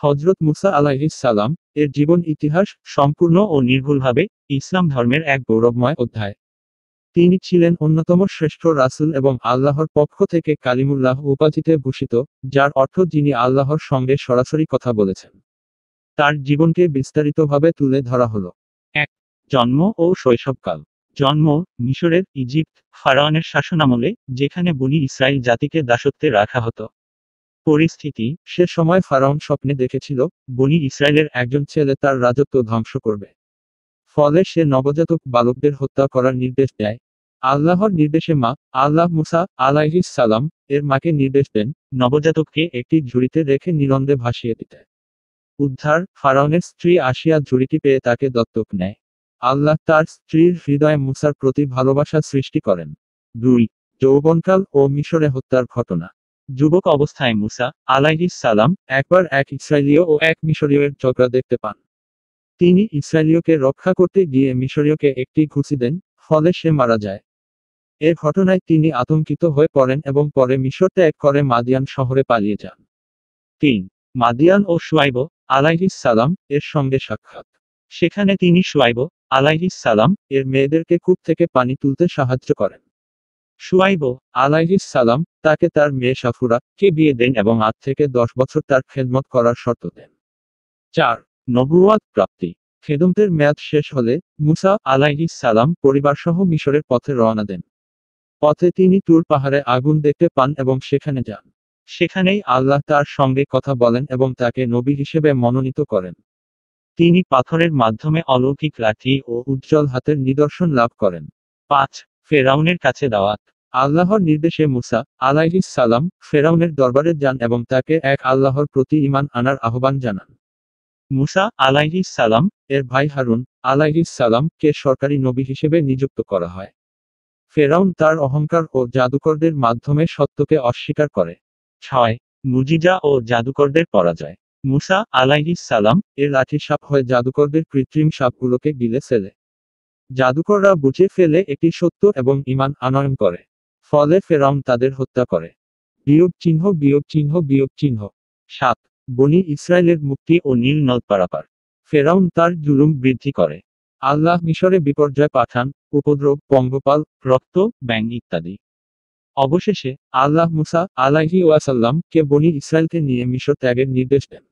হযরত মুসা আলাইহিস সালাম এর জীবন ইতিহাস সম্পূর্ণ ও নির্ভুলভাবে ইসলাম ধর্মের এক গৌরবময় অধ্যায়। তিনি ছিলেন অন্যতম শ্রেষ্ঠ রাসূল এবং আল্লাহর পক্ষ থেকে কালিমুল্লাহ উপাধিতে ভূষিত, যার অর্থ যিনি আল্লাহর সঙ্গে সরাসরি কথা বলেছেন। তার জীবনকে বিস্তারিতভাবে তুলে ধরা হলো। ১. জন্ম ও শৈশবকাল। জন্ম মিশরের ইজিপ্ট ফারাওনের শাসনামলে, যেখানে বনী ইসরাইল জাতিকে দাসত্বে রাখা হতো। পরিস্থিতি সে সময় ফারাওন স্বপ্নে দেখেছিল বনী ইসরাইলের একজন ছেলে তার রাজত্ব ধ্বংস করবে। ফলে সে নবজাতক বালকদের হত্যা করার নির্দেশ দেয়। আল্লাহর নির্দেশে আল্লাহ মুসা আলাইহিস সালাম এর মাকে নির্দেশ দেন নবজাতককে একটি ঝুড়িতে রেখে নিরন্দে ভাসিয়ে দিতে। উদ্ধার ফারাওনের স্ত্রী আসিয়া ঝুড়িটি পেয়ে তাকে দত্তক নেয়। আল্লাহ তার স্ত্রীর হৃদয়ে মুসার প্রতি ভালোবাসা সৃষ্টি করেন। ২. যৌবনকাল ও মিশরে হত্যার ঘটনা। যুবক অবস্থায় মুসা আলাইহিস সালাম একবার এক ইসরায়েলীয় ও এক মিশরীয়ের ঝগড়া দেখতে পান। তিনি ইসরায়েলীয়কে রক্ষা করতে গিয়ে মিশরীয়কে একটি ঘুষি দেন, ফলে সে মারা যায়। এ ঘটনায় তিনি আতঙ্কিত হয়ে পড়েন এবং পরে মিশর ত্যাগ করে মাদিয়ান শহরে পালিয়ে যান। ৩. মাদিয়ান ও শুআয়ব আলাইহিস সালাম এর সঙ্গে সাক্ষাৎ। সেখানে তিনি শুআয়ব আলাইহিস সালাম এর মেয়েদেরকে কূপ থেকে পানি তুলতে সাহায্য করেন। শুআয়ব আলাইহিস সালাম তাকে তার মেয়ে সাফুরা কে বিয়ে দেন এবং ৮ থেকে ১০ বছর তার খেদমত করার শর্ত দেন। ৪. নবুওয়াত প্রাপ্তি। খেদমতের মেয়াদ শেষ হলে মুসা আলাইহিস সালাম পরিবারসহ মিশরের পথে রওনা দেন। পথে তিনি তুর পাহাড়ে আগুন দেখতে পান এবং সেখানে যান। সেখানেই আল্লাহ তার সঙ্গে কথা বলেন এবং তাকে নবী হিসেবে মনোনীত করেন। তিনি পাথরের মাধ্যমে অলৌকিক লাঠি ও উজ্জ্বল হাতের নিদর্শন লাভ করেন। ৫. ফেরাউনের কাছে দাওয়াত। আল্লাহর নির্দেশে মুসা আলাইহিস সালাম ফেরাউনের দরবারে যান এবং তাকে এক আল্লাহর প্রতি ঈমান আনার আহ্বান জানান। মুসা আলাইহিস সালাম এর ভাই হারুন আলাইহিস সালাম কে সরকারি নবী হিসেবে নিযুক্ত করা হয়। ফেরাউন তার অহংকার ও জাদুকরদের মাধ্যমে সত্যকে অস্বীকার করে। ৬. মুজিজা ও জাদুকরদের পরাজয়। মুসা আলাইহিস সালাম এর লাঠি সাপ হয়ে জাদুকরদের কৃত্রিম সাপগুলোকে গিলে ফেলে। জাদুকররা বুঝে ফেলে এটি সত্য এবং ঈমান আনয়ন করে। ফলে ফেরাউন তাদের হত্যা করে। বিয়োগ চিহ্ন বিয়োগ চিহ্ন বিয়োগ চিহ্ন। ৭. বনী ইসরায়েলের মুক্তি ও নীল নদ পারাপার। ফেরাউন তার জুলুম বৃদ্ধি করে। আল্লাহ মিশরে বিপর্যয় পাঠান, উপদ্রব, পঙ্গপাল, রক্ত, ব্যাঙ ইত্যাদি। অবশেষে আল্লাহ মুসা আলাইহি ওয়াসাল্লাম কে বনী ইসরায়েলকে নিয়ে মিশর ত্যাগের নির্দেশ দেন।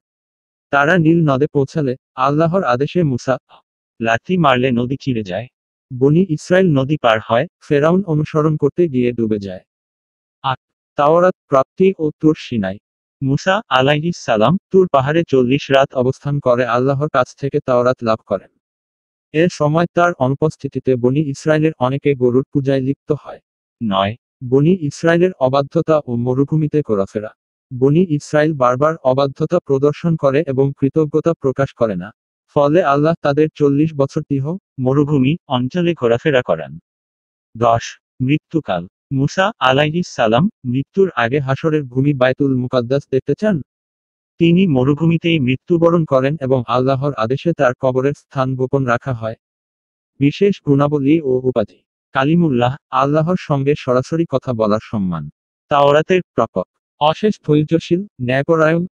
তারা নীল নদে পৌঁছালে আল্লাহর আদেশে মুসা লাঠি মারলে নদী চিরে যায়। বনী ইসরায়েল নদী পার হয়, ফেরাউন অনুসরণ করতে গিয়ে ডুবে যায়। ৮. তাওরাত প্রাপ্তি ও তুর সিনাই। মুসা আলাইহিস সালাম তুর পাহাড়ে ৪০ রাত অবস্থান করে আল্লাহর কাছ থেকে তাওরাত লাভ করেন। এর সময় তার অনুপস্থিতিতে বনী ইসরায়েলের অনেকে গরুর পূজায় লিপ্ত হয়। ৯. বনী ইসরায়েলের অবাধ্যতা ও মরুভূমিতে ঘোরাফেরা। বনী ইসরায়েল বারবার অবাধ্যতা প্রদর্শন করে এবং কৃতজ্ঞতা প্রকাশ করে না। ফলে আল্লাহ তাদের ৪০ বছর মরুভূমি অঞ্চলে ঘোরাফেরা করান। ১০. মৃত্যুকাল। মুসা আলাইহিস সালাম মৃত্যুর আগে হাসরের ভূমি বায়তুল মুকাদ্দাস দেখতে চান। তিনি মরুভূমিতেই মৃত্যুবরণ করেন এবং আল্লাহর আদেশে তার কবরের স্থান গোপন রাখা হয়। বিশেষ গুণাবলী ও উপাধি। কালিমুল্লাহ আল্লাহর সঙ্গে সরাসরি কথা বলার সম্মান। তাওরাতের প্রাপক। অশেষ ধৈর্যশীল, ন্যায়পরায়ণ,